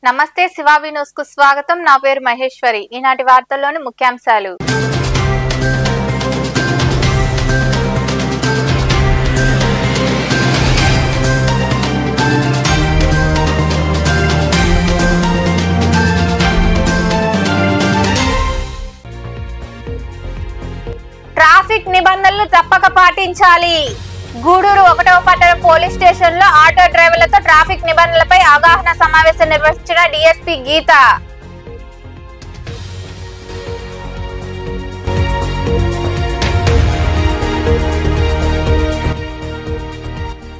నమస్తే శివాబి న్యూస్ కు స్వాగతం. నా పేరు మహేశ్వరి. ఈనాటి వార్తల్లోని ముఖ్యాంశాలు. ట్రాఫిక్ నిబంధనలు తప్పక పాటించాలి. గూడూరు 1వ పట్టణ పోలీస్ స్టేషన్ లో ఆటో డ్రైవర్లతో ట్రాఫిక్ నిబంధనలపై అవగాహన సమావేశం నిర్వహించిన డీఎస్పీ గీత.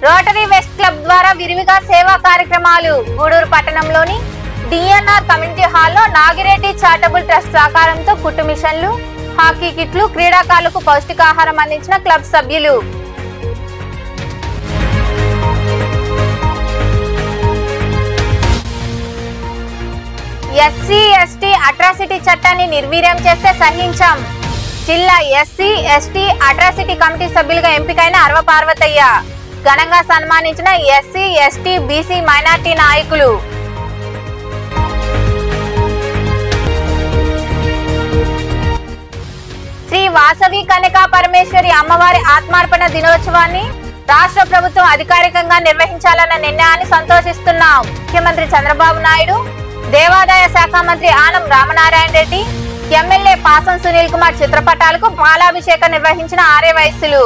రోటరీ వెస్ట్ క్లబ్ ద్వారా విరివిగా సేవా కార్యక్రమాలు. గూడూరు పట్టణంలోని డిఎన్ఆర్ కమ్యూనిటీ హాల్లో నాగిరెడ్డి చారిటబుల్ ట్రస్ట్ సహకారంతో కుట్టు మిషన్లు, హాకీ కిట్లు, క్రీడాకారులకు పౌష్టికాహారం అందించిన క్లబ్ సభ్యులు. ఎస్సీ ఎస్టీ అట్రాసిటీ చట్టాన్ని నిర్వీర్యం చేస్తే సహించాం. జిల్లా ఎస్సీ ఎస్టీ అట్రాసిటీ కమిటీ సభ్యులుగా ఎంపికైన అరవ పార్వతయ్య. ఘనంగా సన్మానించిన ఎస్సీ ఎస్టీ బీసీ మైనార్టీ నాయకులు. శ్రీ వాసవి కన్యకా పరమేశ్వరి అమ్మవారి ఆత్మార్పణ దినోత్సవాన్ని రాష్ట్ర ప్రభుత్వం అధికారికంగా నిర్వహించాలన్న నిర్ణయాన్ని సంతోషిస్తున్నాం. ముఖ్యమంత్రి చంద్రబాబు నాయుడు, దేవాదాయ శాఖ మంత్రి ఆనం రామనారాయణ రెడ్డి, ఎమ్మెల్యే పాసం సునీల్ కుమార్ చిత్రపటాలకు పాలాభిషేకం నిర్వహించిన ఆర్యవైశ్యులు.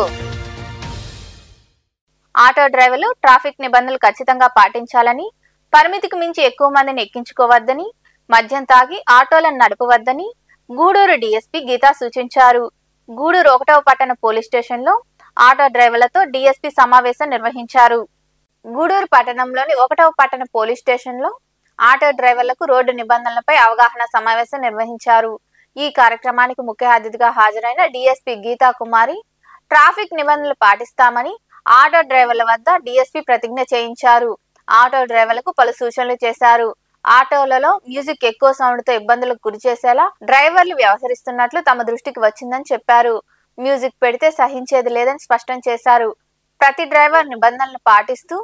ఆటో డ్రైవర్లు ట్రాఫిక్ నిబంధనలు ఖచ్చితంగా పాటించాలని, పరిమితికి మించి ఎక్కువ మందిని ఎక్కించుకోవద్దని, మద్యం తాగి ఆటోలను నడపవద్దని గూడూరు డీఎస్పీ గీత సూచించారు. గూడూరు 1వ పట్టణ పోలీస్ స్టేషన్ లో ఆటో డ్రైవర్లతో డీఎస్పీ సమావేశం నిర్వహించారు. గూడూరు పట్టణంలోని 1వ పట్టణ పోలీస్ స్టేషన్ లో ఆటో డ్రైవర్లకు రోడ్డు నిబంధనలపై అవగాహన సమావేశం నిర్వహించారు. ఈ కార్యక్రమానికి ముఖ్య అతిథిగా హాజరైన డీఎస్పీ గీతా కుమారి ట్రాఫిక్ నిబంధనలు పాటిస్తామని ఆటో డ్రైవర్ల వద్ద డీఎస్పీ ప్రతిజ్ఞ చేయించారు. ఆటో డ్రైవర్లకు పలు సూచనలు చేశారు. ఆటోలలో మ్యూజిక్ ఎక్కువ సౌండ్ తో ఇబ్బందులకు గురి చేసేలా డ్రైవర్లు వ్యవహరిస్తున్నట్లు తమ దృష్టికి వచ్చిందని చెప్పారు. మ్యూజిక్ పెడితే సహించేది లేదని స్పష్టం చేశారు. ప్రతి డ్రైవర్ నిబంధనలు పాటిస్తూ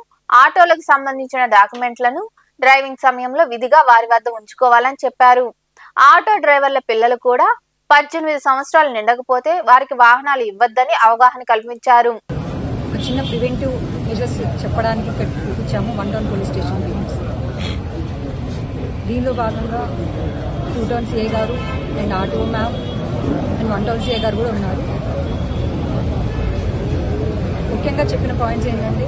ఆటోలకు సంబంధించిన డాక్యుమెంట్లను డ్రైవింగ్ సమయంలో విధిగా వారి వద్ద ఉంచుకోవాలని చెప్పారు. ఆటో డ్రైవర్ల పిల్లలు కూడా 18 సంవత్సరాలు నిండకపోతే వారికి వాహనాలు ఇవ్వద్దని అవగాహన కల్పించారు. చిన్న ప్రివెంటివ్ మెజర్స్ చెప్పడానికి పిలిపించాము 1 టౌన్ పోలీస్ స్టేషన్. దీనిలో భాగంగా 2 టౌన్ సిఐ గారు and auto ma'am and 1 town CI గారు కూడా ఉన్నారు. ముఖ్యంగా చెప్పిన పాయింట్స్ ఏంటంటే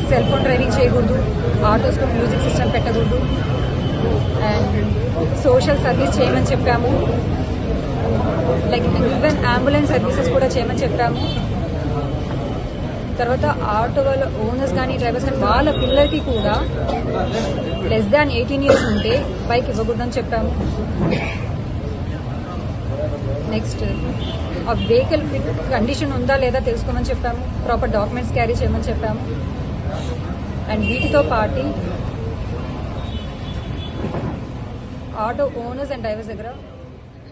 సెల్ ఫోన్ డ్రైవింగ్ చేయకూడదు, ఆటోస్లో మ్యూజిక్ సిస్టమ్ పెట్టకూడదు, అండ్ సోషల్ సర్వీస్ చేయమని చెప్పాము. లైక్ ఈవెన్ అంబులెన్స్ సర్వీసెస్ కూడా చేయమని చెప్పాము. తర్వాత ఆటో వాళ్ళ ఓనర్స్ కానీ డ్రైవర్స్ కానీ వాళ్ళ పిల్లలకి కూడా లెస్ దాన్ 18 years ఉంటే బైక్ ఇవ్వకూడదని చెప్పాము. నెక్స్ట్ ఆ వెహికల్ ఫిట్ కండిషన్ ఉందా లేదా తెలుసుకోమని చెప్పాము. ప్రాపర్ డాక్యుమెంట్స్ క్యారీ చేయమని చెప్పాము. అండ్ వీటితో పాటు ఆటో ఓనర్స్ అండ్ డ్రైవర్స్ దగ్గర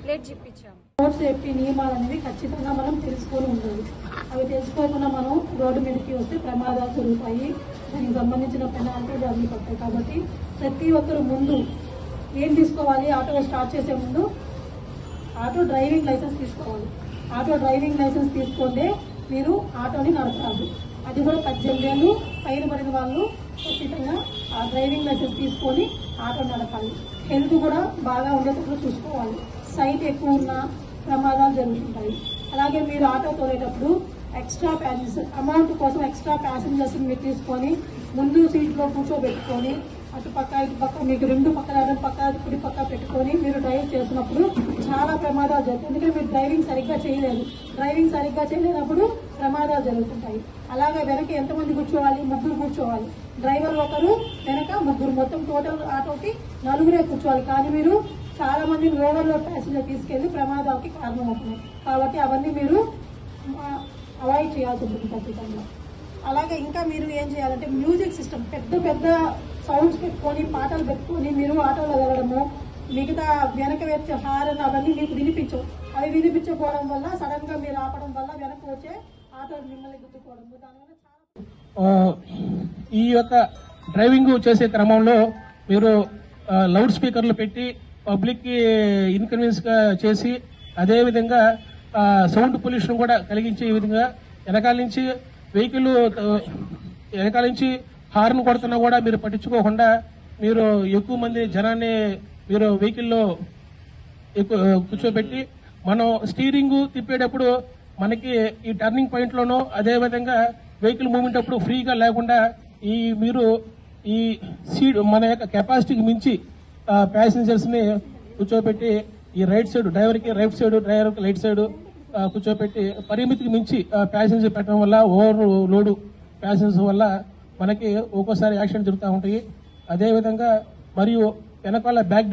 ప్లేట్ జిప్పించాము. రోడ్ సేఫ్టీ నియమాలు అనేవి ఖచ్చితంగా మనం తెలుసుకొని ఉండాలి. అవి తెలుసుకోకుండా మనం రోడ్డు మీదకి వస్తే ప్రమాదాలు జరుగుతాయి, దానికి సంబంధించిన పెనాల్టీలు అన్ని పడతాయి. కాబట్టి ప్రతి ఒక్కరు ముందు ఏం తీసుకోవాలి, ఆటో స్టార్ట్ చేసే ముందు ఆటో డ్రైవింగ్ లైసెన్స్ తీసుకోవాలి. ఆటో డ్రైవింగ్ లైసెన్స్ తీసుకుంటే మీరు ఆటోని నడపాలి. అది కూడా 18 ఏళ్ళు పైన పడిన వాళ్ళు ఖచ్చితంగా ఆ డ్రైవింగ్ లైసెన్స్ తీసుకొని ఆటో నడపాలి. హెల్త్ కూడా బాగా ఉండేటప్పుడు చూసుకోవాలి. సైట్ ఎక్కువ ఉన్న ప్రమాదాలు జరుగుతుంటాయి. అలాగే మీరు ఆటో తోలేటప్పుడు ఎక్స్ట్రా ప్యాసింజర్ అమౌంట్ కోసం ఎక్స్ట్రా ప్యాసింజర్స్ మీరు తీసుకొని ముందు సీట్లో కూర్చోబెట్టుకొని అటుపక్క ఇటుపక్క మీకు 2 పక్కల పక్క కుడి పక్క పెట్టుకొని మీరు డ్రైవ్ చేసినప్పుడు చాలా ప్రమాదాలు జరుగుతాయి. ఎందుకంటే మీరు డ్రైవింగ్ సరిగ్గా చేయలేదు. డ్రైవింగ్ సరిగ్గా చేయలేనప్పుడు ప్రమాదాలు జరుగుతుంటాయి. అలాగే వెనక ఎంతమంది కూర్చోవాలి? 3 కూర్చోవాలి. డ్రైవర్ ఒకరు, వెనక 3, మొత్తం టోటల్ ఆటోకి 4 కూర్చోవాలి. కానీ మీరు చాలా మంది ఓవర్లోడ్ ప్యాసింజర్ తీసుకెళ్లి ప్రమాదాలకి కారణమవుతున్నాయి. కాబట్టి అవన్నీ మీరు అవాయిడ్ చేయాల్సి ఉంటుంది ఖచ్చితంగా. అలాగే ఇంకా మీరు ఏం చేయాలంటే మ్యూజిక్ సిస్టమ్ పెద్ద పెద్ద సౌండ్స్ పెట్టుకొని పాటలు పెట్టుకొని మీరు ఆటోలో వెళ్ళడము, మిగతా వెనక వచ్చే హారన్ అవన్నీ మీకు వినిపించవు. అవి వినిపించకపోవడం వల్ల సడన్ గా మీరు ఆపడం వల్ల వెనక వచ్చే ఆటో మిమ్మల్ని గుద్దుకోవడం, దానివల్ల చాలా ఈ యొక్క డ్రైవింగ్ చేసే క్రమంలో మీరు లౌడ్ స్పీకర్లు పెట్టి పబ్లిక్కి ఇన్కన్వీనియన్స్గా చేసి అదేవిధంగా సౌండ్ పొల్యూషన్ కూడా కలిగించే విధంగా వెనకాల నుంచి హార్న్ కొడుతున్నా కూడా మీరు పట్టించుకోకుండా మీరు ఎక్కువ మంది జనాన్ని మీరు వెహికల్లో కూర్చోబెట్టి మనం స్టీరింగ్ తిప్పేటప్పుడు మనకి ఈ టర్నింగ్ పాయింట్లోనూ అదేవిధంగా వెహికల్ మూవ్మెంట్ అప్పుడు ఫ్రీగా లేకుండా మీరు ఈ సీట్ మన యొక్క కెపాసిటీకి మించి ప్యాసింజర్స్ని కూర్చోబెట్టి ఈ రైట్ సైడ్ డ్రైవర్కి రైట్ సైడ్ డ్రైవర్కి రైట్ సైడ్ కూర్చోబెట్టి పరిమితికి మించి ప్యాసింజర్ పెట్టడం వల్ల ఓవర్ లోడ్ ప్యాసింజర్స్ వల్ల మనకి ఒక్కోసారి యాక్సిడెంట్ జరుగుతూ ఉంటాయి. అదేవిధంగా మరియు వెనకాల బ్యాక్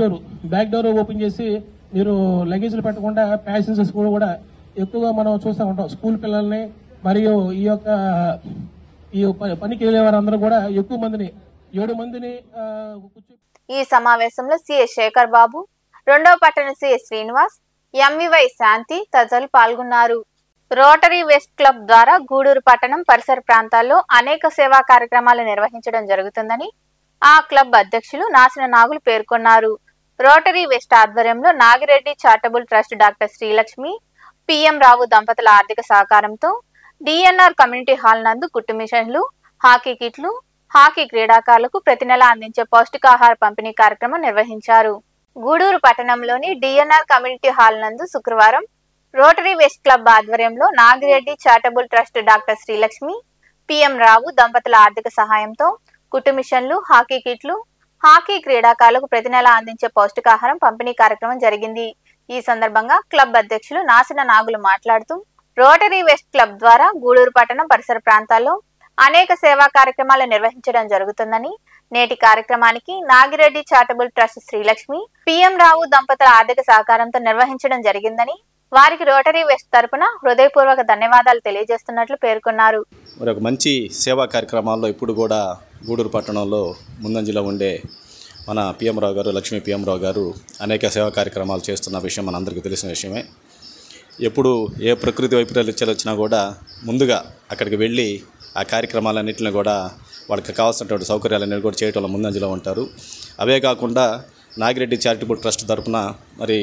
డోర్ ఓపెన్ చేసి మీరు లగేజ్లు పెట్టకుండా ప్యాసింజర్స్ కూడా ఎక్కువగా మనం చూస్తూ ఉంటాం. స్కూల్ పిల్లల్ని మరియు ఈ పనికి వెళ్ళే వారందరూ కూడా ఎక్కువ మందిని 7 మందిని ఈ సమావేశంలో సిఏ శేఖర్ బాబు, 2వ పట్టణ సిఏ శ్రీనివాస్, ఎంవివై శాంతి తదితరులు పాల్గొన్నారు. రోటరీ వెస్ట్ క్లబ్ ద్వారా గూడూరు పట్టణం పరిసర ప్రాంతాల్లో అనేక సేవా కార్యక్రమాలు నిర్వహించడం జరుగుతుందని ఆ క్లబ్ అధ్యక్షులు నాసిన నాగులు పేర్కొన్నారు. రోటరీ వెస్ట్ ఆధ్వర్యంలో Nagireddy charitable trust doctor Srilakshmi, PM Rao దంపతుల ఆర్థిక సహకారంతో డిఎన్ఆర్ కమ్యూనిటీ హాల్ నందు కుట్టు మిషన్లు, హాకీ కిట్లు, హాకీ క్రీడాకారులకు ప్రతి నెల అందించే పౌష్టికాహార పంపిణీ కార్యక్రమం నిర్వహించారు. గూడూరు పట్టణంలోని డిఎన్ఆర్ కమ్యూనిటీ హాల్ నందు శుక్రవారం రోటరీ వెస్ట్ క్లబ్ ఆధ్వర్యంలో Nagireddy charitable trust doctor Srilakshmi, PM Rao దంపతుల ఆర్థిక సహాయంతో కుట్టు మిషన్లు, హాకీ కిట్లు, హాకీ క్రీడాకారులకు ప్రతి నెల అందించే పౌష్టికాహారం పంపిణీ కార్యక్రమం జరిగింది. ఈ సందర్భంగా క్లబ్ అధ్యక్షులు నాసిన నాగులు మాట్లాడుతూ రోటరీ వెస్ట్ క్లబ్ ద్వారా గూడూరు పట్టణం పరిసర ప్రాంతాల్లో అనేక సేవా కార్యక్రమాలు నిర్వహించడం జరుగుతుందని, నేటి కార్యక్రమానికి Nagireddy charitable trust Srilakshmi, PM Rao దంపతుల ఆర్థిక సహకారంతో నిర్వహించడం జరిగిందని వారికి రోటరీ వెస్ట్ తరపున హృదయపూర్వక ధన్యవాదాలు తెలియజేస్తున్నట్లు పేర్కొన్నారు. మరి ఒక మంచి సేవా కార్యక్రమాల్లో ఇప్పుడు కూడా గూడూరు పట్టణంలో ముందంజలో ఉండే మన పిఎం రావు గారు, లక్ష్మీ పిఎం రావు గారు అనేక సేవా కార్యక్రమాలు చేస్తున్న విషయం మనందరికీ తెలిసిన విషయమే. ఎప్పుడు ఏ ప్రకృతి వైపరీత్యాలు వచ్చినా కూడా ముందుగా అక్కడికి వెళ్ళి ఆ కార్యక్రమాలన్నింటినీ కూడా వాళ్ళకి కావాల్సినటువంటి సౌకర్యాలన్నీ కూడా చేయడంలో ముందంజలో ఉంటారు. అవే కాకుండా నాగిరెడ్డి చారిటబుల్ ట్రస్ట్ తరఫున మరి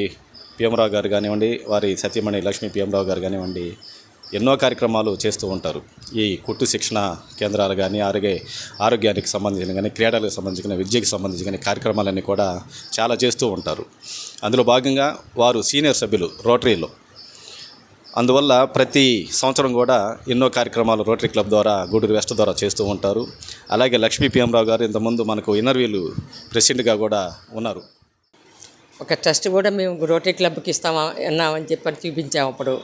పిఎం రావు గారు కానివ్వండి, వారి సతీమణి లక్ష్మీ పిఎం రావు గారు కానివ్వండి, ఎన్నో కార్యక్రమాలు చేస్తూ ఉంటారు. ఈ కుట్టు శిక్షణ కేంద్రాలు కానీ, ఆరోగ్యానికి సంబంధించిన కానీ, క్రీడలకు సంబంధించిన, విద్యకు సంబంధించిన కానీ కార్యక్రమాలన్నీ కూడా చాలా చేస్తూ ఉంటారు. అందులో భాగంగా వారు సీనియర్ సభ్యులు రోటరీలో. అందువల్ల ప్రతి సంవత్సరం కూడా ఎన్నో కార్యక్రమాలు రోటరీ క్లబ్ ద్వారా గూడూరు వెస్ట్ ద్వారా చేస్తూ ఉంటారు. అలాగే లక్ష్మీ పిఎం రావు గారు ఇంతకుముందు మనకు ఇన్నర్వీలు ప్రెసిడెంట్గా కూడా ఉన్నారు. ఒక ట్రస్ట్ కూడా మేము రోటరీ క్లబ్కి ఇస్తామని చెప్పని చూపించాము. అప్పుడు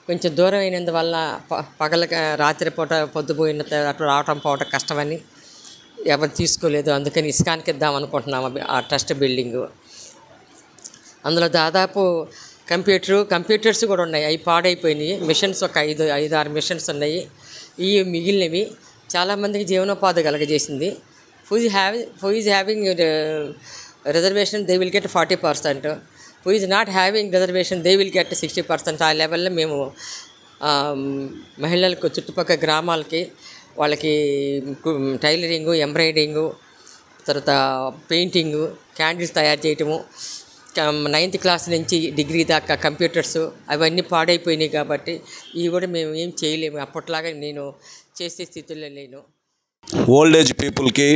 కొంచెం దూరం అయినందువల్ల రాత్రిపూట పొద్దుపోయిన అటు రావటం పోవటం కష్టమని ఎవరు తీసుకోలేదు. అందుకని ఇస్కాన్కి ఇద్దాం అనుకుంటున్నాము ఆ ట్రస్ట్ బిల్డింగు. అందులో దాదాపు కంప్యూటర్స్ కూడా ఉన్నాయి. అవి పాడైపోయినాయి. మిషన్స్ ఒక 5-6 మిషన్స్ ఉన్నాయి. ఈ మిగిలినవి చాలామందికి జీవనోపాధి కలగజేసింది. Who is having reservation they will get 40%. Who is not having reservation they will get 60%. ఆ లెవెల్లో మేము మహిళలకు చుట్టుపక్కల గ్రామాలకి వాళ్ళకి టైలరింగు, ఎంబ్రాయిడరింగు, తర్వాత పెయింటింగు, క్యాండిల్స్ తయారు చేయటము, 9th క్లాస్ నుంచి డిగ్రీ దాకా కంప్యూటర్స్ అవన్నీ పాడైపోయినాయి. కాబట్టి ఇవి కూడా మేము ఏం చేయలేము. అప్పట్లాగా నేను చేసే స్థితిలో లేను. ఓల్డ్ ఏజ్ పీపుల్కి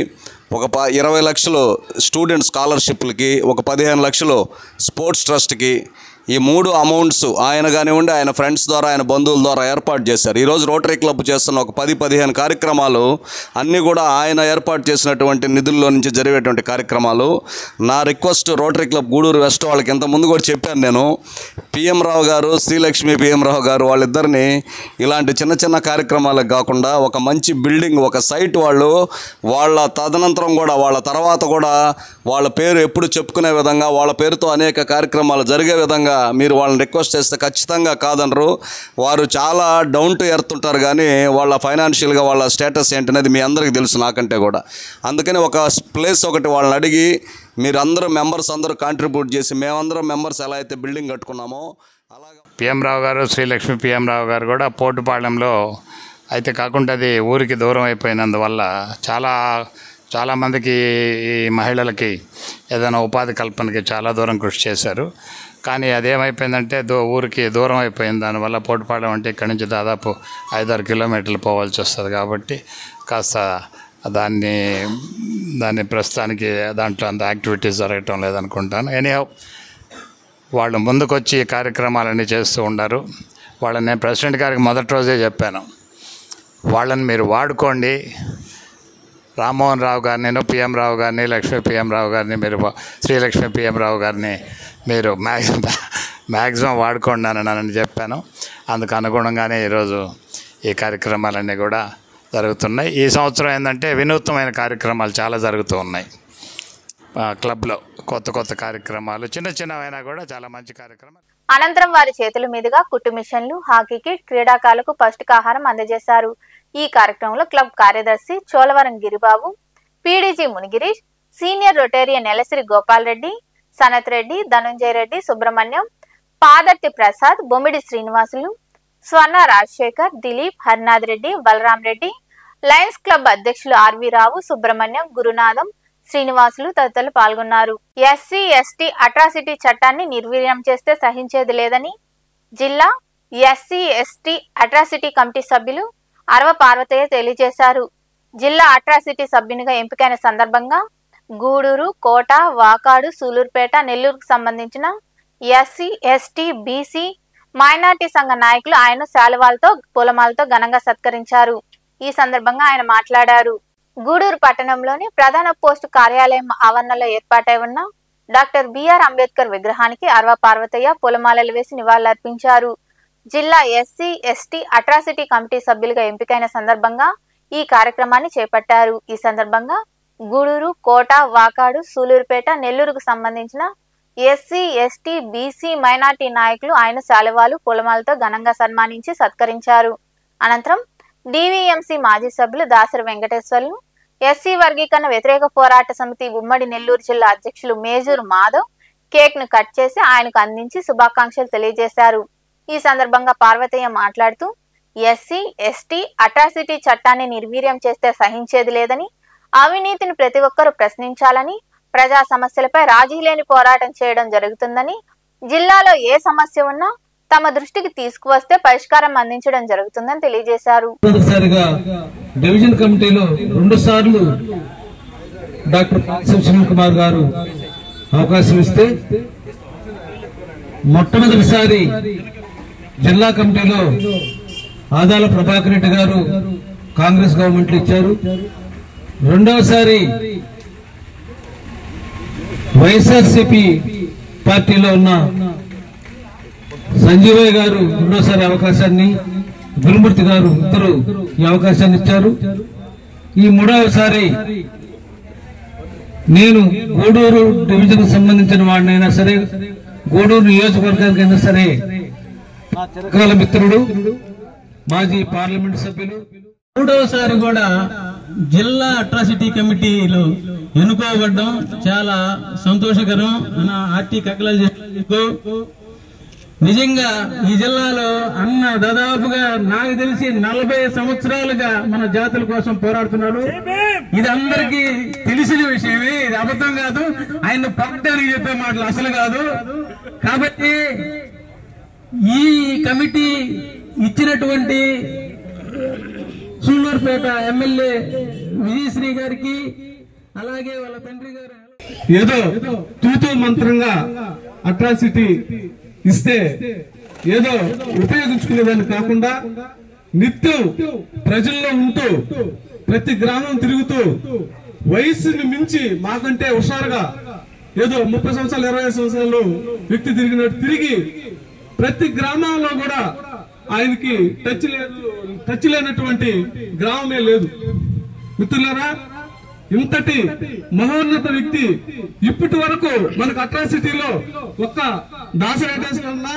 ఒక 20 లక్షలు స్టూడెంట్ స్కాలర్షిప్లకి, ఒక 15 లక్షలు స్పోర్ట్స్ ట్రస్ట్కి, ఈ 3 అమౌంట్స్ ఆయన కానివ్వండి ఆయన ఫ్రెండ్స్ ద్వారా ఆయన బంధువుల ద్వారా ఏర్పాటు చేశారు. ఈరోజు రోటరీ క్లబ్ చేస్తున్న ఒక 10-15 కార్యక్రమాలు అన్నీ కూడా ఆయన ఏర్పాటు చేసినటువంటి నిధుల్లో నుంచి జరిగేటువంటి కార్యక్రమాలు. నా request Rotary Club Gudur west వాళ్ళకి ఇంతకుముందు కూడా చెప్పాను నేను, పిఎం రావు గారు, శ్రీలక్ష్మి పిఎం రావు గారు వాళ్ళిద్దరిని ఇలాంటి చిన్న చిన్న కార్యక్రమాలకు కాకుండా ఒక మంచి బిల్డింగ్, ఒక సైట్ వాళ్ళ తదనంతరం కూడా వాళ్ళ తర్వాత కూడా వాళ్ళ పేరు ఎప్పుడు చెప్పుకునే విధంగా, వాళ్ళ పేరుతో అనేక కార్యక్రమాలు జరిగే విధంగా మీరు వాళ్ళని రిక్వెస్ట్ చేస్తే ఖచ్చితంగా కాదనరు. వారు చాలా డౌన్ టు ఎర్త్ ఉంటారు, కానీ వాళ్ళ ఫైనాన్షియల్గా వాళ్ళ స్టేటస్ ఏంటనేది మీ అందరికీ తెలుసు నాకంటే కూడా. అందుకని ఒక ప్లేస్ ఒకటి వాళ్ళని అడిగి మీరు అందరూ మెంబర్స్ అందరూ కాంట్రిబ్యూట్ చేసి మేమందరం మెంబర్స్ ఎలా అయితే బిల్డింగ్ కట్టుకున్నామో అలాగా పిఎం రావు గారు, శ్రీలక్ష్మి పిఎం రావు గారు కూడా పోటుపాళెంలో అయితే కాకుండా అది ఊరికి దూరం అయిపోయినందువల్ల చాలా చాలామందికి ఈ మహిళలకి ఏదైనా ఉపాధి కల్పనకి చాలా దూరం కృషి చేశారు. కానీ అదేమైపోయిందంటే ఊరికి దూరం అయిపోయింది. దానివల్ల పోటుపాలెం అంటే ఇక్కడి నుంచి దాదాపు 5-6 కిలోమీటర్లు పోవాల్సి వస్తుంది. కాబట్టి కాస్త దాన్ని ప్రస్తుతానికి దాంట్లో అంత యాక్టివిటీస్ జరగటం లేదనుకుంటాను. ఎనీహౌ వాళ్ళు ముందుకొచ్చి ఈ కార్యక్రమాలన్నీ చేస్తూ ఉన్నారు. వాళ్ళని నేను ప్రెసిడెంట్ గారికి మొదటి రోజే చెప్పాను, వాళ్ళని మీరు వాడుకోండి. రామ్మోహన్ రావు గారిని, పిఎం రావు గారిని, లక్ష్మీ పిఎం రావు గారిని, మీరు శ్రీలక్ష్మి పిఎం రావు గారిని మీరు మ్యాక్సిమం వాడుకోండి అని చెప్పాను. అందుకు అనుగుణంగానే ఈరోజు ఈ కార్యక్రమాలన్నీ కూడా జరుగుతున్నాయి. ఈ సంవత్సరం ఏంటంటే వినూత్నమైన కార్యక్రమాలు చాలా జరుగుతూ ఉన్నాయి. క్లబ్లో కొత్త కార్యక్రమాలు చిన్నవైనా కూడా చాలా మంచి కార్యక్రమాలు. అనంతరం వారి చేతుల మీదుగా కుట్టు మిషన్లు, హాకీ కిట్, క్రీడాకారులకు పౌష్టికాహారం అందజేశారు. ఈ కార్యక్రమంలో క్లబ్ కార్యదర్శి Cholavaram Giribabu, PDG Munigirish, senior Rotarian Nelasiri Gopal Reddy, Sanath Reddy, Dhanunjaya Reddy, Subrahmanyam, Padarthi Prasad, Bommidi Srinivasulu, Swarna Rajasekhar, Dilip, Harinath Reddy, Balaram Reddy, Lions club అధ్యక్షులు ఆర్వి రావు, సుబ్రహ్మణ్యం, గురునాథం, శ్రీనివాసులు తదితరులు పాల్గొన్నారు. ఎస్సీ ఎస్టీ అట్రాసిటీ చట్టాన్ని నిర్వీర్యం చేస్తే సహించేది లేదని జిల్లా ఎస్సీ ఎస్టీ అట్రాసిటీ కమిటీ సభ్యులు అరవ పార్వతయ్య తెలియజేశారు. జిల్లా అట్రాసిటీ సభ్యునిగా ఎంపికైన సందర్భంగా గూడూరు, కోట, వాకాడు, సూలూరుపేట, నెల్లూరుకు సంబంధించిన ఎస్సీ ఎస్టీ బీసీ మైనార్టీ సంఘ నాయకులు ఆయన శాలువాలతో పూలమాలతో ఘనంగా సత్కరించారు. ఈ సందర్భంగా ఆయన మాట్లాడారు. గూడూరు పట్టణంలోని ప్రధాన పోస్టు కార్యాలయం ఆవరణలో ఏర్పాటై ఉన్న డాక్టర్ బిఆర్ అంబేద్కర్ విగ్రహానికి అరవ పార్వతయ్య పూలమాలలు వేసి నివాళులర్పించారు. జిల్లా ఎస్సీ ఎస్టీ అట్రాసిటీ కమిటీ సభ్యులుగా ఎంపికైన సందర్భంగా ఈ కార్యక్రమాన్ని చేపట్టారు. ఈ సందర్భంగా గూడూరు, కోట, వాకాడు, సూలూరుపేట, నెల్లూరుకు సంబంధించిన ఎస్సీ ఎస్టీ బీసీ మైనార్టీ నాయకులు ఆయన శాలువాలు పూలమాలతో ఘనంగా సన్మానించి సత్కరించారు. అనంతరం డివిఎంసీ మాజీ సభ్యులు దాసరి వెంకటేశ్వర్లు, ఎస్సీ వర్గీకరణ వ్యతిరేక పోరాట సమితి ఉమ్మడి నెల్లూరు జిల్లా అధ్యక్షులు మేజూరు మాధవ్ కేక్ ను కట్ చేసి ఆయనకు అందించి శుభాకాంక్షలు తెలియజేశారు. ఈ సందర్భంగా పార్వతయ్య మాట్లాడుతూ ఎస్సీ ఎస్టీ అట్రాసిటీ చట్టాన్ని నిర్వీర్యం చేస్తే సహించేది లేదని, అవినీతిని ప్రతి ఒక్కరూ ప్రశ్నించాలని, ప్రజా సమస్యలపై రాజీ లేని పోరాటం చేయడం జరుగుతుందని, జిల్లాలో ఏ సమస్య ఉన్నా తమ దృష్టికి తీసుకువస్తే పరిష్కారం అందించడం జరుగుతుందని తెలియజేశారు. డివిజన్ కమిటీలో 2 సార్లు డాక్టర్ సునీల్ కుమార్ గారు అవకాశం ఇస్తే, మొట్టమొదటిసారి జిల్లా కమిటీలో ఆదాల ప్రభాకర్ రెడ్డి గారు కాంగ్రెస్ గవర్నమెంట్ ఇచ్చారు. రెండవసారి వైఎస్ఆర్సీపీ పార్టీలో ఉన్న సంజీవయ్య గారు రెండోసారి అవకాశాన్ని, గురుమూర్తి గారు ఇద్దరు ఈ అవకాశాన్ని ఇచ్చారు. ఈ 3వసారి నేను గూడూరు డివిజన్ కు సంబంధించిన వాడినైనా సరే, గూడూరు నియోజకవర్గానికి అయినా సరే, నా చిరకాల మిత్రుడు, మాజీ పార్లమెంట్ సభ్యులు, 3వసారి కూడా జిల్లా అట్రాసిటీ కమిటీలో ఎన్నుకోబడ్డం చాలా సంతోషకరం. ఆర్టీ కక్కలాలు నిజంగా ఈ జిల్లాలో అన్న దాదాపుగా నాకు తెలిసి 40 సంవత్సరాలుగా మన జాతుల కోసం పోరాడుతున్నారు. ఇది అందరికీ తెలిసిన విషయమే, ఇది అబద్ధం కాదు. ఆయన పక్కడానికి చెప్పే మాటలు అసలు కాదు. కాబట్టి ఈ కమిటీ ఇచ్చినటువంటి సూళ్లూరుపేట ఎమ్మెల్యే విజయశ్రీ గారికి, అలాగే వాళ్ళ తండ్రి గారు ఏదో తూతూ మంత్రంగా అట్రాసిటీ ఇస్తే ఏదో ఉపయోగించుకునేదాన్ని కాకుండా నిత్యం ప్రజల్లో ఉంటూ, ప్రతి గ్రామం తిరుగుతూ, వయసుని మించి మాకంటే హుషారుగా ఏదో 30 సంవత్సరాలు 20 సంవత్సరాలు వ్యక్తి తిరిగినట్టు తిరిగి ప్రతి గ్రామంలో కూడా ఆయనకి టచ్ లేనటువంటి గ్రామమే లేదు. మిత్రులారా, ఇంతటి మహోన్నత వ్యక్తి ఇప్పటి వరకు మనకు అట్రాసిటీలో ఒక్క దాసరి కన్నా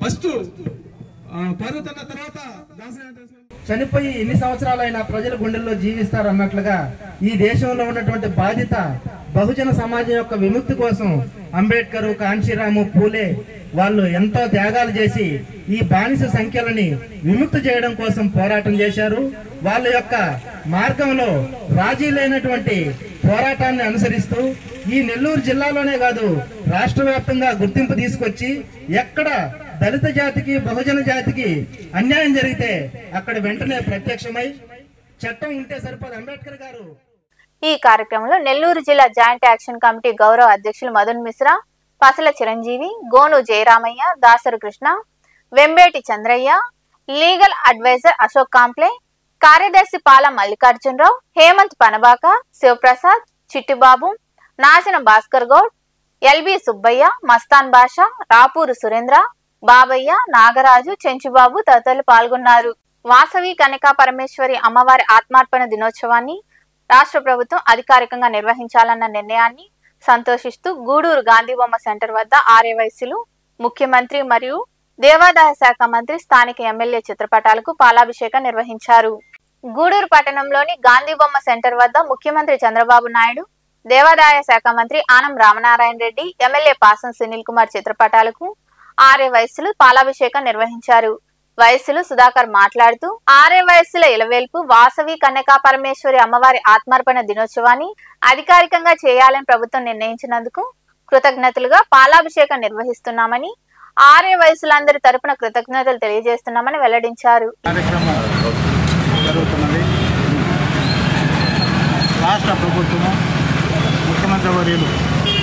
ఫస్ట్ పార్వతన్న తర్వాత దాసరి చనిపోయి ఎన్ని సంవత్సరాలైనా ప్రజల గుండెల్లో జీవిస్తారు అన్నట్లుగా ఈ దేశంలో ఉన్నటువంటి బాధ్యత బహుజన సమాజం యొక్క విముక్తి కోసం అంబేద్కర్, కాంశీరాము, పూలే వాళ్ళు ఎంతో త్యాగాలు చేసి ఈ బానిస సంఖ్యలని విముక్తి చేయడం కోసం పోరాటం చేశారు. వాళ్ళ యొక్క మార్గంలో రాజీ లేనటువంటి పోరాటాన్ని అనుసరిస్తూ ఈ నెల్లూరు జిల్లాలోనే కాదు రాష్ట్ర వ్యాప్తంగా గుర్తింపు తీసుకొచ్చి ఎక్కడ దళిత జాతికి బహుజన జాతికి అన్యాయం జరిగితే అక్కడ వెంటనే ప్రత్యక్షమై చట్టం ఉంటే సరిపోదు. అంబేద్కర్ గారు ఈ కార్యక్రమంలో నెల్లూరు జిల్లా జాయింట్ యాక్షన్ కమిటీ గౌరవ అధ్యక్షులు మధున్ మిశ్రా, పసల చిరంజీవి, గోను జయరామయ్య, దాసరు కృష్ణ, వెంబేటి చంద్రయ్య, లీగల్ అడ్వైజర్ అశోక్ కాంప్లే, కార్యదర్శి పాల మల్లికార్జునరావు, హేమంత్ పనబాక, శివప్రసాద్, చిట్టిబాబు, నాశన భాస్కర్ గౌడ్, ఎల్బి సుబ్బయ్య, మస్తాన్ బాషా, రాపూరు సురేంద్ర, బాబయ్య, నాగరాజు, చెంచుబాబు తదితరులు పాల్గొన్నారు. వాసవి కనకా పరమేశ్వరి అమ్మవారి ఆత్మార్పణ దినోత్సవాన్ని రాష్ట్ర ప్రభుత్వం అధికారికంగా నిర్వహించాలన్న నిర్ణయాన్ని సంతోషిస్తూ గూడూరు గాంధీ బొమ్మ సెంటర్ వద్ద ఆర్యవైశ్యులు, ముఖ్యమంత్రి మరియు దేవాదాయ శాఖ మంత్రి, స్థానిక ఎమ్మెల్యే చిత్రపటాలకు పాలాభిషేకం నిర్వహించారు. గూడూరు పట్టణంలోని గాంధీ బొమ్మ సెంటర్ వద్ద ముఖ్యమంత్రి చంద్రబాబు నాయుడు, దేవాదాయ శాఖ మంత్రి ఆనం రామనారాయణ రెడ్డి, ఎమ్మెల్యే పాసం సునీల్ కుమార్ చిత్రపటాలకు ఆర్యవైశ్యులు పాలాభిషేకం నిర్వహించారు. వైశ్యులు సుధాకర్ మాట్లాడుతూ ఆర్యవైశ్యుల ఇలవేల్పు వాసవి కన్యకా పరమేశ్వరి అమ్మవారి ఆత్మార్పణ దినోత్సవాన్ని అధికారికంగా చేయాలని ప్రభుత్వం నిర్ణయించినందుకు కృతజ్ఞతలుగా పాలాభిషేకం నిర్వహిస్తున్నామని, ఆర్యవైశ్యులందరి తరపున కృతజ్ఞతలు తెలియజేస్తున్నామని వెల్లడించారు. రాష్ట్ర ప్రభుత్వము ముఖ్యమంత్రి వర్యులు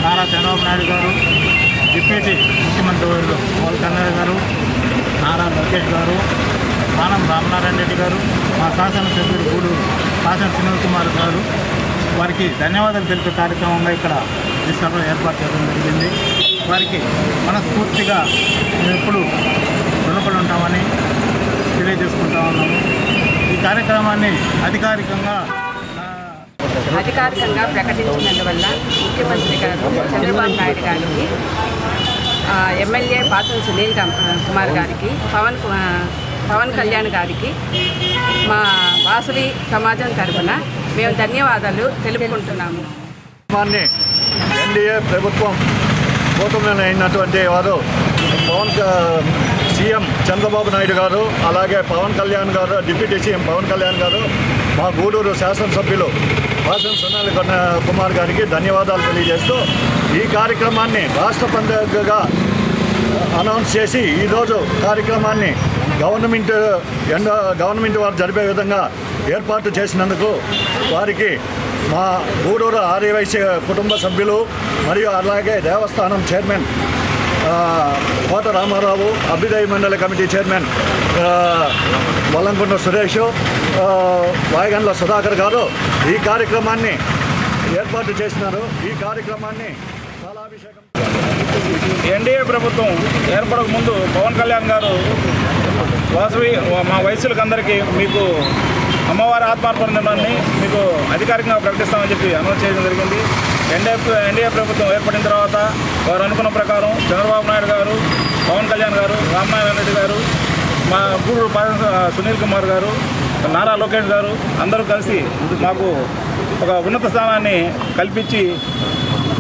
నారా చంద్రబాబు నాయుడు గారు, డిప్యూటీ ముఖ్యమంత్రి వర్యులు పవన్ కళ్యాణ్ గారు, నారా లోకేష్ గారు, ఆనం రామనారాయణ రెడ్డి గారు, మా శాసనసభ్యులు గూడూరు పాసం సునీల్ కుమార్ గారు, వారికి ధన్యవాదాలు తెలిపే కార్యక్రమంగా ఇక్కడ ఈ సభ ఏర్పాటు చేయడం జరిగింది. వారికి మనస్ఫూర్తిగా మేము ఎప్పుడు రుణపడి ఉంటామని తెలియజేసుకుంటా ఉన్నాము. ఈ కార్యక్రమాన్ని అధికారికంగా ప్రకటించినందువల్ల ముఖ్యమంత్రి గారు చంద్రబాబు నాయుడు గారికి, ఎమ్మెల్యే పాసం సునీల్ కుమార్ గారికి, పవన్ కళ్యాణ్ గారికి మా వాసవి సమాజం తరఫున మేము ధన్యవాదాలు తెలుపుకుంటున్నాము. ఎన్డీఏ ప్రభుత్వం కూటమి అయినటువంటి వారు సీఎం చంద్రబాబు నాయుడు గారు, అలాగే పవన్ కళ్యాణ్ గారు, డిప్యూటీ సీఎం పవన్ కళ్యాణ్ గారు, మా గూడూరు శాసనసభ్యులు పాసం సునీల్ కుమార్ గారికి ధన్యవాదాలు తెలియజేస్తూ ఈ కార్యక్రమాన్ని రాష్ట్ర పండుగగా అనౌన్స్ చేసి ఈరోజు కార్యక్రమాన్ని గవర్నమెంట్ వారు జరిపే విధంగా ఏర్పాటు చేసినందుకు వారికి మా గూడూరు ఆర్యవైశ్య కుటుంబ సభ్యులు మరియు అలాగే దేవస్థానం చైర్మన్ కోట రామారావు, అభ్యుదయ మండలి కమిటీ చైర్మన్ వల్లంకొండ సురేష్, వాయగండ్ల సుధాకర్ గారు ఈ కార్యక్రమాన్ని ఏర్పాటు చేసినారు. ఈ కార్యక్రమాన్ని పాలాభిషేకం ఎన్డీఏ ప్రభుత్వం ఏర్పడక ముందు పవన్ కళ్యాణ్ గారు వాసవి మా వయస్సులకు అందరికీ మీకు అమ్మవారి ఆత్మార్పణ దినాన్ని మీకు అధికారికంగా ప్రకటిస్తామని చెప్పి అనౌన్స్ చేయడం జరిగింది. ఎన్డీఏ ప్రభుత్వం ఏర్పడిన తర్వాత వారు అనుకున్న ప్రకారం చంద్రబాబు నాయుడు గారు, పవన్ కళ్యాణ్ గారు, రామనారాయణ రెడ్డి గారు, మా గూడూరు సునీల్ కుమార్ గారు, నారా లోకేష్ గారు అందరూ కలిసి మాకు ఒక ఉన్నత స్థానాన్ని కల్పించి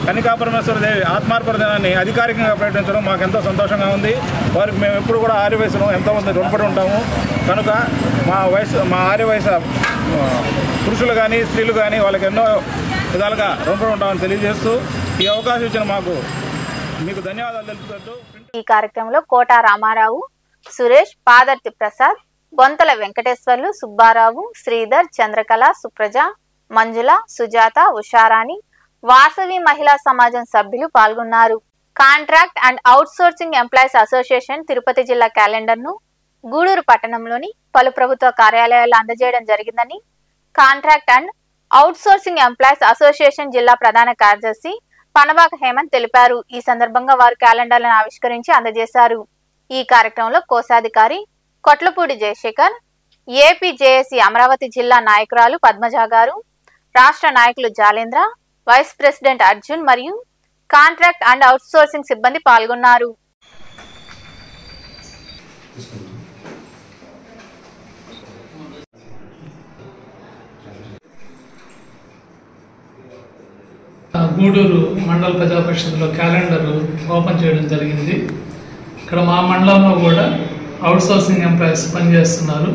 కన్యకా పరమేశ్వరి దేవి ఆత్మార్పణ దినాన్ని అధికారికంగా ప్రకటించడం మాకు ఎంతో సంతోషంగా ఉంది. వారికి మేము ఎప్పుడు కూడా ఆర్యవైశ్యం ఎంతోమంది రుణపడి ఉంటాము. కనుక మా ఆర్యవైశ్య పురుషులు కానీ స్త్రీలు కానీ వాళ్ళకి ఎన్నో విధాలుగా రుణపడి ఉంటామని తెలియజేస్తూ ఈ అవకాశం ఇచ్చిన మీకు ధన్యవాదాలు తెలుపుతూ ఈ కార్యక్రమంలో కోట రామారావు, సురేష్, పాదర్తి ప్రసాద్, బొంతల వెంకటేశ్వర్లు, సుబ్బారావు, శ్రీధర్, చంద్రకళ, సుప్రజ, మంజుల, సుజాత, ఉషారాణి, వాసవి మహిళా సమాజం సభ్యులు పాల్గొన్నారు. Contract and out sourcing employees association Tirupati జిల్లా క్యాలెండర్ ను గూడూరు పట్టణంలోని పలు ప్రభుత్వ కార్యాలయాల్లో అందజేయడం జరిగిందని contract and out sourcing employees association జిల్లా ప్రధాన కార్యదర్శి పనబాక హేమంత్ తెలిపారు. ఈ సందర్భంగా వారు క్యాలెండర్లను ఆవిష్కరించి అందజేశారు. ఈ కార్యక్రమంలో కోశాధికారి కొట్లపూడి జయశేఖర్, ఏపీజేఏసీ అమరావతి జిల్లా నాయకురాలు పద్మజ గారు, రాష్ట్ర నాయకులు జాలేంద్ర, వైస్ ప్రెసిడెంట్ అర్జున్ మరియు కాంట్రాక్ట్ అండ్ అవుట్ సోర్సింగ్ సిబ్బంది పాల్గొన్నారు. గూడూరు మండల ప్రజా పరిషత్లో క్యాలెండర్ ఓపెన్ చేయడం జరిగింది. ఇక్కడ మా మండలంలో కూడా అవుట్ సోర్సింగ్ ఎంప్లాయీస్ పనిచేస్తున్నారు.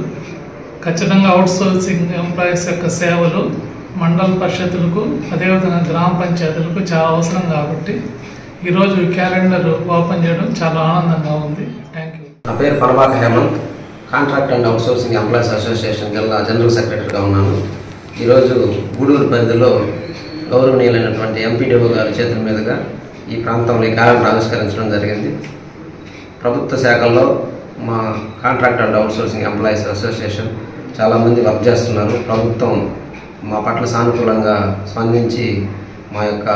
ఖచ్చితంగా అవుట్సోర్సింగ్ ఎంప్లాయీస్ యొక్క సేవలు మండల పరిషత్తులకు అదేవిధంగా గ్రామ పంచాయతీలకు చాలా అవసరం కాబట్టి ఈరోజు ఈ క్యాలెండర్ ఓపెన్ చేయడం చాలా ఆనందంగా ఉంది. Thank you. నా పేరు Parabaka Hemanth, contract and outsourcing employees association జిల్లా జనరల్ సెక్రటరీగా ఉన్నాను. ఈరోజు గూడూరు పరిధిలో గౌరవనీయులైనటువంటి ఎంపీడీఓ గారి చేతుల మీదుగా ఈ ప్రాంతంలో ఈ క్యాలెండర్ ఆవిష్కరించడం జరిగింది. ప్రభుత్వ శాఖల్లో మా contract and outsourcing employees association చాలామంది వర్క్ చేస్తున్నారు. ప్రభుత్వం మా పట్ల సానుకూలంగా స్పందించి మా యొక్క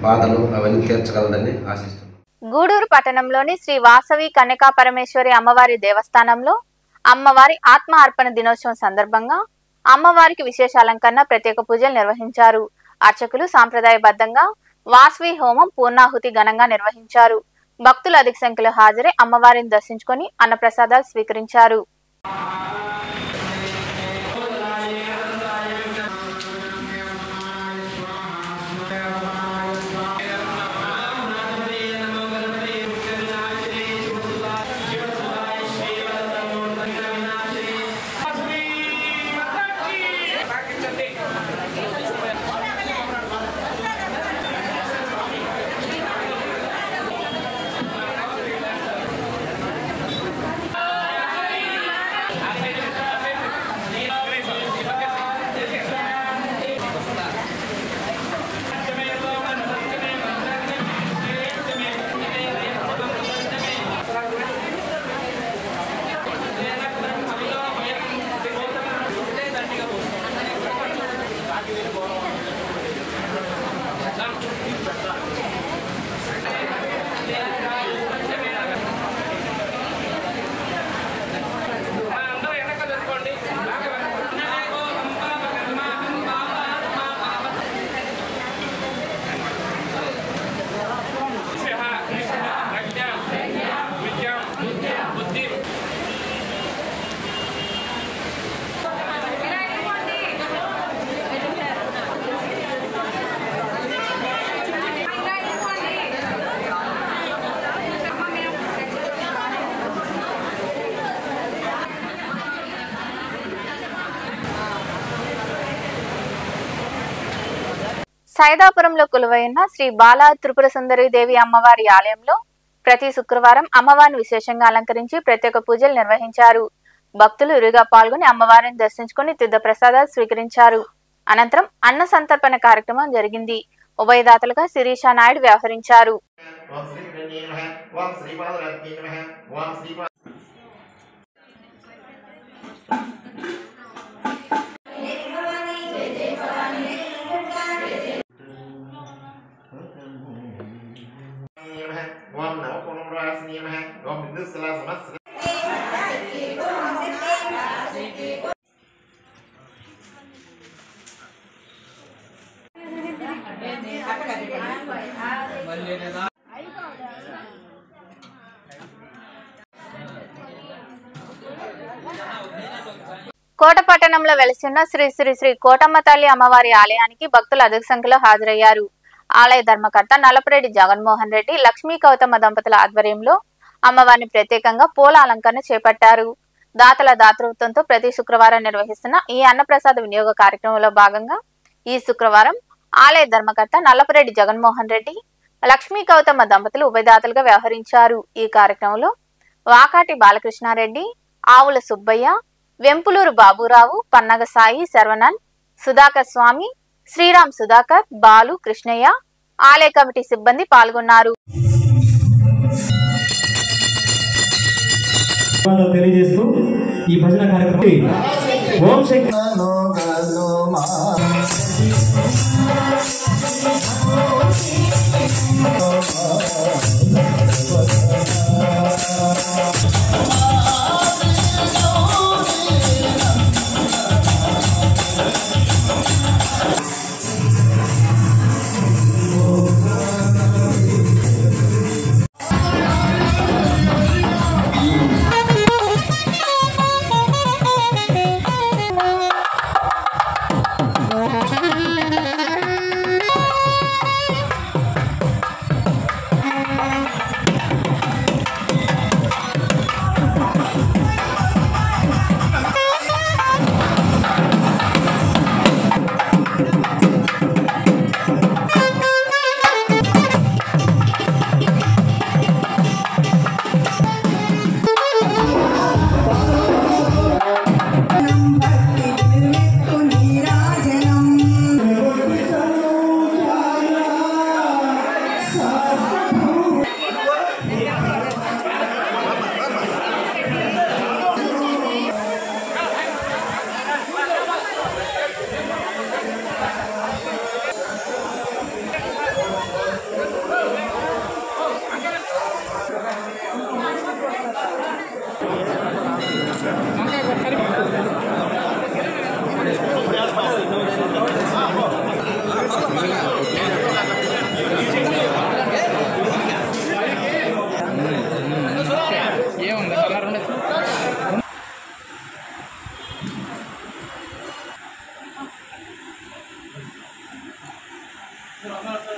బాధలు అవన్నీ తీర్చగలదని ఆశిస్తున్నాను. గూడూరు పట్టణంలోని శ్రీ వాసవి కన్యకా పరమేశ్వరి అమ్మవారి దేవస్థానంలో అమ్మవారి ఆత్మ అర్పణ దినోత్సవం సందర్భంగా అమ్మవారికి విశేష అలంకరణ, ప్రత్యేక పూజలు నిర్వహించారు. అర్చకులు సాంప్రదాయబద్ధంగా వాసవి హోమం, పూర్ణాహుతి ఘనంగా నిర్వహించారు. భక్తులు అధిక సంఖ్యలో హాజరై అమ్మవారిని దర్శించుకొని అన్నప్రసాదాలు స్వీకరించారు. సైదాపురంలో కొలువైన శ్రీ బాలా త్రిపుర సుందరి దేవి అమ్మవారి ఆలయంలో ప్రతి శుక్రవారం అమ్మవారిని విశేషంగా అలంకరించి ప్రత్యేక పూజలు నిర్వహించారు. భక్తులు ఇరుగా పాల్గొని అమ్మవారిని దర్శించుకుని తీర్థ ప్రసాదాలు స్వీకరించారు. అనంతరం అన్న సంతర్పణ కార్యక్రమం జరిగింది. ఉభయదాతలుగా శిరీషా నాయుడు వ్యవహరించారు. కోటపట్టణంలో వెలిసిన శ్రీ శ్రీ శ్రీ కోటమ్మ తల్లి అమ్మవారి ఆలయానికి భక్తులు అధిక సంఖ్యలో హాజరయ్యారు. ఆలయ ధర్మకర్త నలపరెడ్డి జగన్మోహన్ రెడ్డి, లక్ష్మీ కౌతమ్మ దంపతుల ఆధ్వర్యంలో అమ్మవారిని ప్రత్యేకంగా పూల అలంకరణ చేపట్టారు. దాతల దాతృత్వంతో ప్రతి శుక్రవారం నిర్వహిస్తున్న ఈ అన్నప్రసాద వినియోగ కార్యక్రమంలో భాగంగా ఈ శుక్రవారం ఆలయ ధర్మకర్త నల్లపరెడ్డి జగన్మోహన్ రెడ్డి, లక్ష్మీ కౌతమ్మ దంపతులు ఉభయదాతలుగా వ్యవహరించారు. ఈ కార్యక్రమంలో వాకాటి బాలకృష్ణారెడ్డి, ఆవుల సుబ్బయ్య, వెంపులూరు బాబురావు, పన్నగ సాయి, శర్వణన్, సుధాకర్ స్వామి, శ్రీరామ్ సుధాకర్, బాలు, కృష్ణయ్య, ఆలయ కమిటీ సిబ్బంది పాల్గొన్నారు. తెలియజేస్తూ ఈ భజన కార్యక్రమం ఓం శక్తి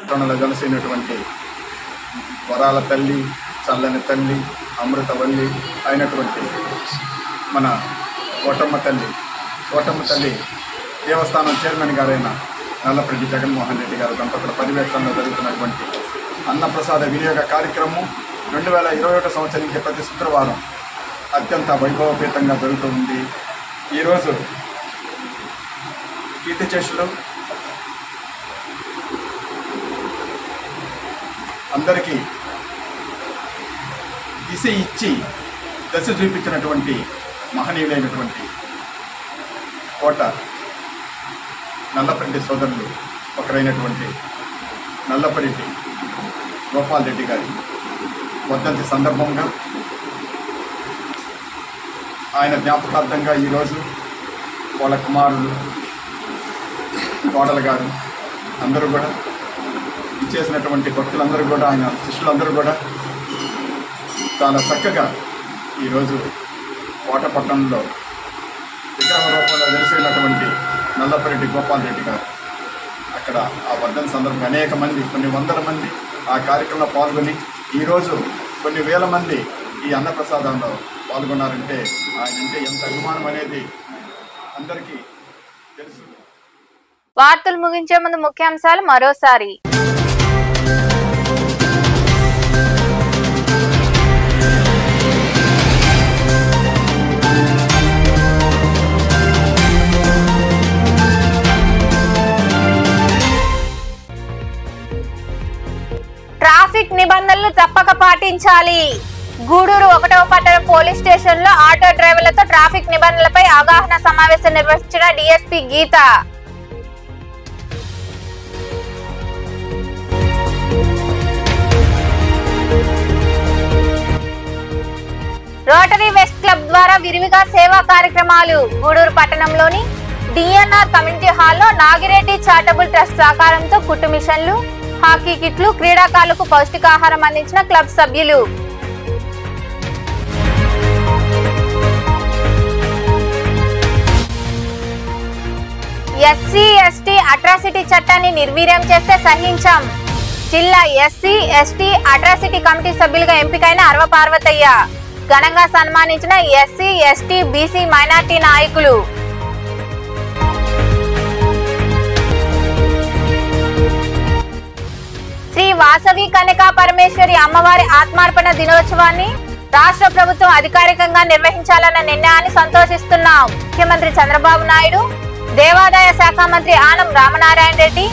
తనలో కలిసినటువంటి వరాల తల్లి, చల్లని తల్లి, అమృతవల్లి అయినటువంటి మన కోటమ్మ తల్లి దేవస్థానం చైర్మన్ గారైన నల్లపరెడ్డి జగన్మోహన్ రెడ్డి గారు దంపతుల పర్యవేక్షణలో జరుగుతున్నటువంటి అన్నప్రసాద వినియోగ కార్యక్రమం 2021 సంవత్సరానికి ప్రతి శుక్రవారం అత్యంత వైభవపేతంగా జరుగుతూ ఉంది. ఈరోజు కీర్తిశేషులు అందరికీ దిశ ఇచ్చి దశ చూపించినటువంటి మహనీయులైనటువంటి కోట నల్లపరెడ్డి సోదరులు ఒకరైనటువంటి నల్లపరెడ్డి గోపాల్ రెడ్డి గారి వర్ధంతి సందర్భంగా ఆయన జ్ఞాపకార్థంగా ఈరోజు వాళ్ళ కుమారులు, కోడలు గారు అందరూ కూడా ఇచ్చేసినటువంటి భక్తులందరూ కూడా, ఆయన శిష్యులందరూ కూడా చాలా చక్కగా ఈరోజు కోటపట్నంలో విగ్రహ రూపంలో వెలిసినటువంటి నల్లపరెడ్డి గోపాల్ రెడ్డి గారు అక్కడ ఆ వర్ధంతి సందర్భంగా అనేక మంది, కొన్ని వందల మంది ఆ కార్యక్రమంలో పాల్గొని ఈరోజు కొన్ని వేల మంది ఈ అన్నప్రసాదంలో పాల్గొన్నారంటే ఆయన అంటే ఎంత అభిమానం అనేది అందరికీ తెలుసు. వార్తలు ముగించే ముందు ముఖ్యాంశాలు మరోసారి. ట్రాఫిక్ నిబంధనలు తప్పక పాటించాలి. గూడూరు 1వ పట్టణ పోలీస్ స్టేషన్ లో ఆటో డ్రైవర్లతో ట్రాఫిక్ నిబంధనలపై అవగాహన సమావేశం నిర్వహించిన డీఎస్పీ గీత. రోటరీ వెస్ట్ క్లబ్ ద్వారా విరివిగా సేవా కార్యక్రమాలు. గూడూరు పట్టణంలోని డిఎన్ఆర్ కమ్యూనిటీ హాల్లో నాగిరెడ్డి చారిటబుల్ ట్రస్ట్ సహకారంతో కుట్టు మిషన్లు, హాకీ కిట్లు, క్రీడాకారులకు పౌష్టికాహారం అందించిన క్లబ్ సభ్యులు. ఎస్సీ ఎస్టీ అట్రాసిటీ చట్టాన్ని నిర్వీర్యం చేస్తే సహించాం. జిల్లా ఎస్సీ ఎస్టీ అట్రాసిటీ కమిటీ సభ్యులుగా ఎంపికైన అరవ పార్వతయ్య. ఘనంగా సన్మానించిన ఎస్సీ ఎస్టీ బీసీ మైనార్టీ నాయకులు. శ్రీ వాసవి కనకా పరమేశ్వరి అమ్మవారి ఆత్మార్పణ దినోత్సవాన్ని రాష్ట్ర ప్రభుత్వం అధికారికంగా నిర్వహించాలన్న నిర్ణయాన్ని సంతోషిస్తున్నాం. ముఖ్యమంత్రి చంద్రబాబు నాయుడు, దేవాదాయ శాఖ మంత్రి ఆనం రామనారాయణ రెడ్డి,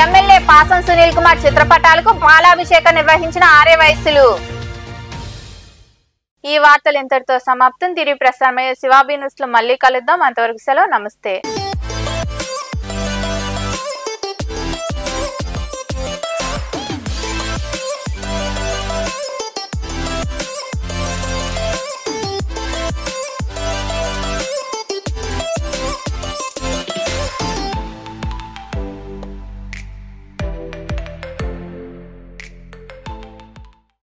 ఎమ్మెల్యే పాసం సునీల్ కుమార్ చిత్రపటాలకు పాలాభిషేకం నిర్వహించిన ఆర్యవైశ్యులు. ఈ వార్తలు ఇంతటితో సమాప్తం. తిరిగి ప్రసారమయ్యే శివాబీ న్యూస్ లో మళ్ళీ కలుద్దాం. అంతవరకు సెలవు. నమస్తే.